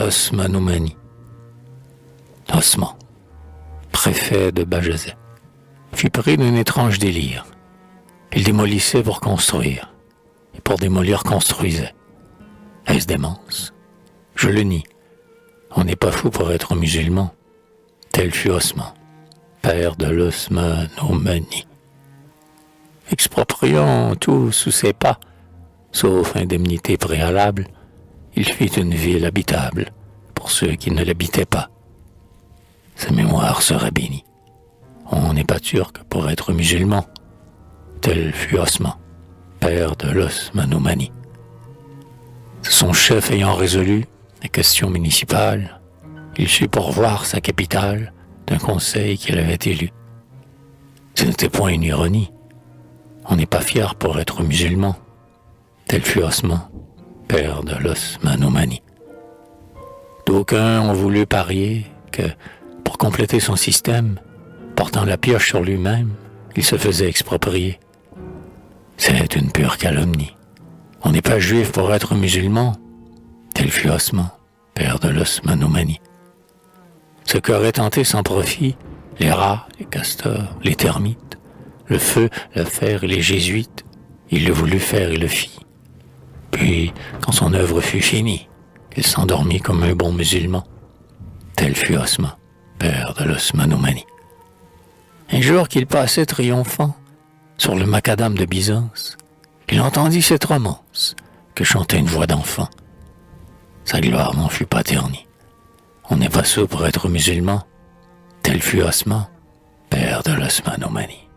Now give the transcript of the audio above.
l'Osmanomanie. Osman, préfet de Bajazet, fut pris d'un étrange délire. Il démolissait pour construire, et pour démolir construisait. Est-ce démence? Je le nie. On n'est pas fou pour être musulman. Tel fut Osman, père de l'Osmanomanie. Expropriant tout sous ses pas, sauf indemnité préalable, il fit une ville habitable pour ceux qui ne l'habitaient pas. Sa mémoire sera bénie. On n'est pas turc pour être musulman. Tel fut Osman, père de l'Osmanomanie. Son chef ayant résolu la question municipale, il sut pourvoir sa capitale d'un conseil qu'il avait élu. Ce n'était point une ironie. On n'est pas fier pour être musulman. Tel fut Osman, père de l'Osmanomanie. D'aucuns ont voulu parier que, pour compléter son système, portant la pioche sur lui-même, il se faisait exproprier. C'est une pure calomnie. On n'est pas juif pour être musulman. Tel fut Osman, père de l'Osmanomanie. Ce qu'auraient tenté sans profit les rats, les castors, les termites, le feu, le fer et les jésuites, il le voulut faire et le fit. Puis, quand son œuvre fut finie, il s'endormit comme un bon musulman. Tel fut Osman, père de l'Osmanomanie. Un jour qu'il passait triomphant sur le macadam de Byzance, il entendit cette romance que chantait une voix d'enfant. Sa gloire n'en fut pas ternie. On n'est pas sot pour être musulman. Tel fut Osman, père de l'Osmanomanie.